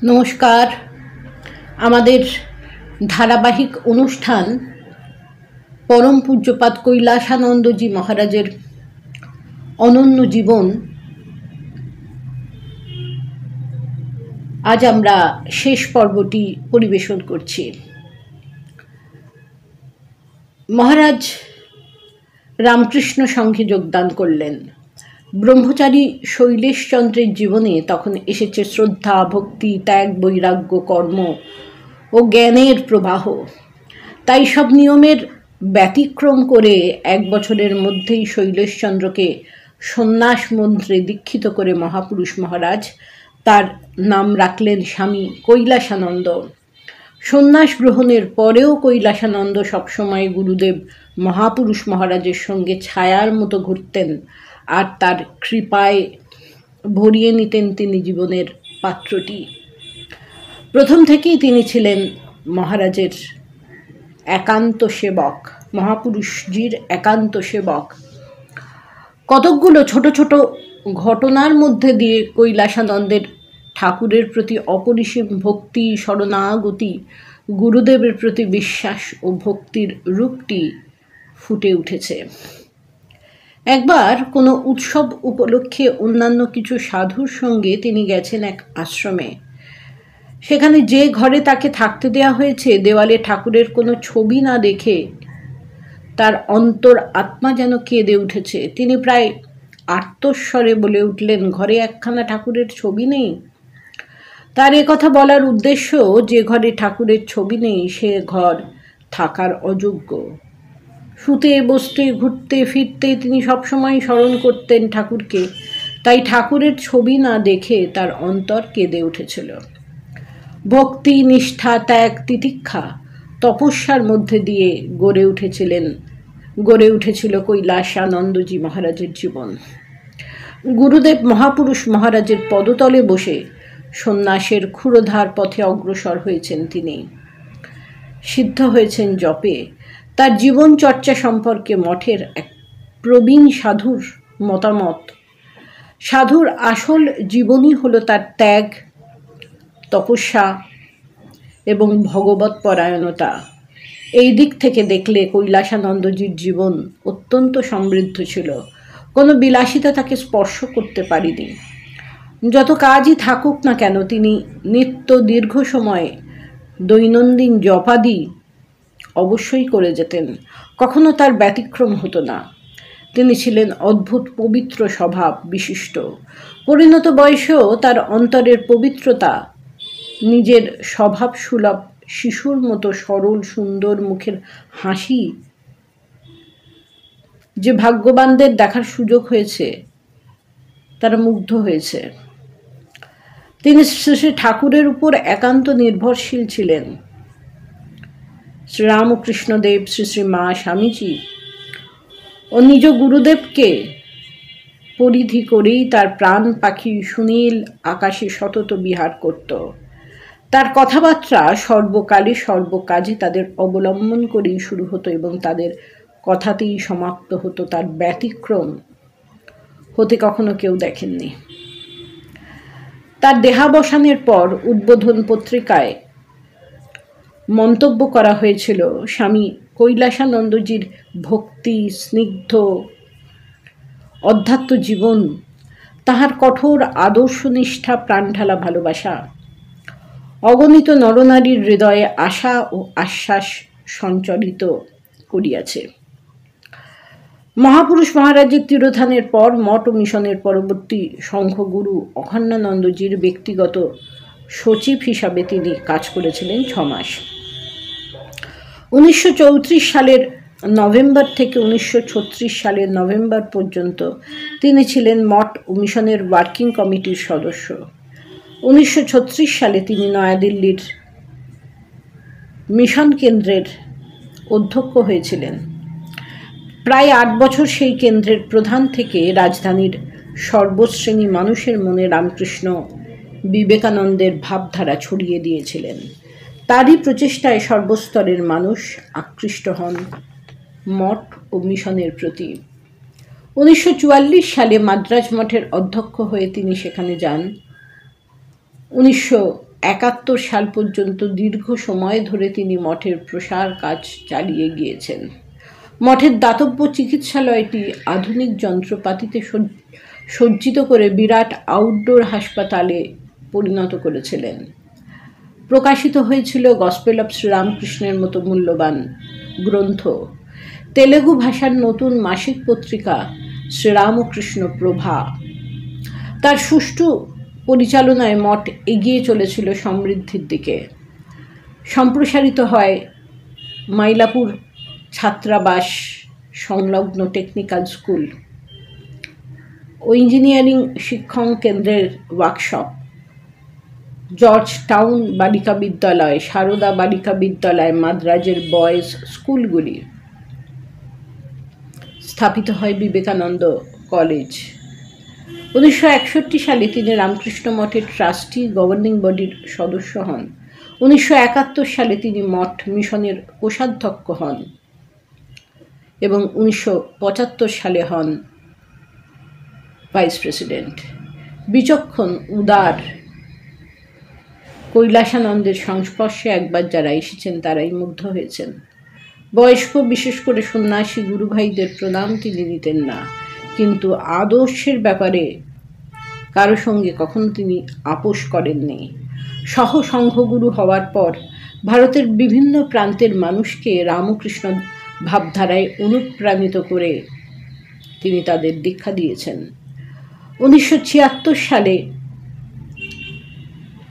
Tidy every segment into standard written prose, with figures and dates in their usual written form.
নমস্কার। আমাদের ধারাবাহিক অনুষ্ঠান পরম পূজ্যপাদ কৈলাসানন্দজি মহারাজের অনন্য জীবন আজ আমরা শেষ পর্বটি পরিবেশন করছি। মহারাজ রামকৃষ্ণ সংঘে যোগদান করলেন। ব্রহ্মচারী শৈলেশচন্দ্রের জীবনে তখন এসেছে শ্রদ্ধা, ভক্তি, ত্যাগ, বৈরাগ্য, কর্ম ও জ্ঞানের প্রবাহ। তাই সব নিয়মের ব্যতিক্রম করে 1 বছরের মধ্যেই শৈলেশচন্দ্রকে সন্ন্যাস মন্ত্রে দীক্ষিত করে মহাপুরুষ মহারাজ তার নাম রাখলেন স্বামী কৈলাসানন্দ। সন্ন্যাস গ্রহণের পরেও কৈলাসানন্দ সবসময় গুরুদেব মহাপুরুষ মহারাজের সঙ্গে ছায়ার মতো ঘুরতেন আর তার কৃপায় ভরিয়ে নিতেন তিনি জীবনের পাত্রটি। প্রথম থেকেই তিনি ছিলেন মহারাজের একান্ত সেবক, মহাপুরুষজির একান্ত সেবক। কতকগুলো ছোট ছোট ঘটনার মধ্যে দিয়ে কৈলাসানন্দের ঠাকুরের প্রতি অপরিসীম ভক্তি, শরণাগতি, গুরুদেবের প্রতি বিশ্বাস ও ভক্তির রূপটি ফুটে উঠেছে। একবার কোনো উৎসব উপলক্ষে অন্যান্য কিছু সাধুর সঙ্গে তিনি গেছেন এক আশ্রমে। সেখানে যে ঘরে তাকে থাকতে দেওয়া হয়েছে, দেওয়ালে ঠাকুরের কোনো ছবি না দেখে তার অন্তর আত্মা যেন কেঁদে উঠেছে। তিনি প্রায় আর্তস্বরে বলে উঠলেন, ঘরে একখানা ঠাকুরের ছবি নেই? তার কথা বলার উদ্দেশ্য, যে ঘরে ঠাকুরের ছবি নেই সে ঘর থাকার অযোগ্য। শুতে বসতে ঘুরতে ফিরতে তিনি সবসময় স্মরণ করতেন ঠাকুরকে, তাই ঠাকুরের ছবি না দেখে তার অন্তর কেঁদে উঠেছিল। ভক্তি, নিষ্ঠা, ত্যাগ, তিতিক্ষা, তপস্যার মধ্যে দিয়ে গড়ে উঠেছিল কৈলাসানন্দজি মহারাজের জীবন। গুরুদেব মহাপুরুষ মহারাজের পদতলে বসে সন্ন্যাসের ক্ষুরোধার পথে অগ্রসর হয়েছেন তিনি। সিদ্ধ হয়েছেন জপে। তার জীবন চর্চা সম্পর্কে মঠের এক প্রবীণ সাধুর মতামত, সাধুর আসল জীবনই হলো তার ত্যাগ, তপস্যা এবং ভগবৎ পরায়ণতা। এই দিক থেকে দেখলে কৈলাসানন্দজির জীবন অত্যন্ত সমৃদ্ধ ছিল। কোনো বিলাসিতা তাকে স্পর্শ করতে পারেনি। যত কাজই থাকুক না কেন তিনি নিত্য দীর্ঘ সময় দৈনন্দিন জপাদি অবশ্যই করে যেতেন। কখনো তার ব্যতিক্রম হতো না। তিনি ছিলেন অদ্ভুত পবিত্র স্বভাব বিশিষ্ট। পরিণত বয়সেও তার অন্তরের পবিত্রতা, নিজের স্বভাব সুলভ শিশুর মতো সরল সুন্দর মুখের হাসি যে ভাগ্যবানদের দেখার সুযোগ হয়েছে, তারা মুগ্ধ হয়েছে। তিনি শ্রী ঠাকুরের উপর একান্ত নির্ভরশীল ছিলেন। শ্রীরামকৃষ্ণদেব, শ্রী শ্রী মা স্বামীজি ও নিজ গুরুদেবকে পরিধি করেই তার প্রাণ পাখি সুনীল আকাশে সতত বিহার করত। তার কথাবার্তা সর্বকালে সর্বকাজে তাদের অবলম্বন করেই শুরু হতো এবং তাদের কথাতেই সমাপ্ত হতো। তার ব্যতিক্রম হতে কখনো কেউ দেখেননি। তার দেহাবসানের পর উদ্বোধন পত্রিকায় মন্তব্য করা হয়েছিল, স্বামী কৈলাসানন্দজির ভক্তি, স্নিগ্ধ অধ্যাত্ম জীবন, তাহার কঠোর আদর্শনিষ্ঠা, প্রাণঢালা ভালোবাসা অগণিত নরনারীর হৃদয়ে আশা ও আশ্বাস সঞ্চারিত করিয়াছে। মহাপুরুষ মহারাজের তিরোধানের পর মঠ ও মিশনের পরবর্তী সংঘগুরু অখণ্ডানন্দজির ব্যক্তিগত সচিব হিসাবে তিনি কাজ করেছিলেন 6 মাস। 1934 সালের নভেম্বর থেকে 1936 সালের নভেম্বর পর্যন্ত তিনি ছিলেন মঠ ও মিশনের ওয়ার্কিং কমিটির সদস্য। 1936 সালে তিনি নয়াদিল্লির মিশন কেন্দ্রের অধ্যক্ষ হয়েছিলেন। প্রায় 8 বছর সেই কেন্দ্রের প্রধান থেকে রাজধানীর সর্বশ্রেণী মানুষের মনে রামকৃষ্ণ বিবেকানন্দের ভাবধারা ছড়িয়ে দিয়েছিলেন। তারই প্রচেষ্টায় সর্বস্তরের মানুষ আকৃষ্ট হন মঠ ও মিশনের প্রতি। 1944 সালে মাদ্রাজ মঠের অধ্যক্ষ হয়ে তিনি সেখানে যান। 1971 সাল পর্যন্ত দীর্ঘ সময় ধরে তিনি মঠের প্রসার কাজ চালিয়ে গিয়েছেন। মঠের দাতব্য চিকিৎসালয়টি আধুনিক যন্ত্রপাতিতে সজ্জিত করে বিরাট আউটডোর হাসপাতালে পরিণত করেছিলেন। প্রকাশিত হয়েছিল গসপেল অফ শ্রীরামকৃষ্ণের মতো মূল্যবান গ্রন্থ। তেলেগু ভাষার নতুন মাসিক পত্রিকা শ্রীরামকৃষ্ণ প্রভা। তার সুষ্ঠু পরিচালনায় মঠ এগিয়ে চলেছিল সমৃদ্ধির দিকে। সম্প্রসারিত হয় মাইলাপুর ছাত্রাবাস সংলগ্ন টেকনিক্যাল স্কুল ও ইঞ্জিনিয়ারিং শিক্ষণ কেন্দ্রের ওয়ার্কশপ, জর্জ টাউন বালিকা বিদ্যালয়, সারদা বালিকা বিদ্যালয়, মাদ্রাজের বয়েজ স্কুলগুলি। স্থাপিত হয় বিবেকানন্দ কলেজ। 1961 সালে তিনি রামকৃষ্ণ মঠের ট্রাস্টি গভর্নিং বডির সদস্য হন। 1971 সালে তিনি মঠ মিশনের কোষাধ্যক্ষ হন এবং 1975 সালে হন ভাইস প্রেসিডেন্ট। বিচক্ষণ, উদার, কৈলাসানন্দের সংস্পর্শে একবার যারা এসেছেন তারাই মুগ্ধ হয়েছেন। বয়স্ক, বিশেষ করে সন্ন্যাসী গুরুভাইদের প্রণাম তিনি নিতেন না, কিন্তু আদর্শের ব্যাপারে কারো সঙ্গে কখনো তিনি আপোষ করেননি। সহ সংঘগুরু হওয়ার পর ভারতের বিভিন্ন প্রান্তের মানুষকে রামকৃষ্ণ ভাবধারায় অনুপ্রাণিত করে তিনি তাদের দীক্ষা দিয়েছেন। 1976 সালে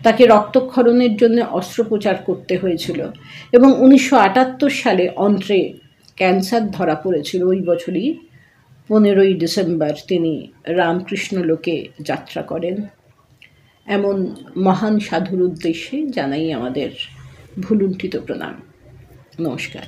তাকে রক্তক্ষরণের জন্য অস্ত্রোপচার করতে হয়েছিল এবং 1978 সালে অন্ত্রে ক্যান্সার ধরা পড়েছিল। ওই বছরই 15 ডিসেম্বর তিনি রামকৃষ্ণ লোকে যাত্রা করেন। এমন মহান সাধুর উদ্দেশ্যে জানাই আমাদের ভুলুণ্ঠিত প্রণাম। নমস্কার।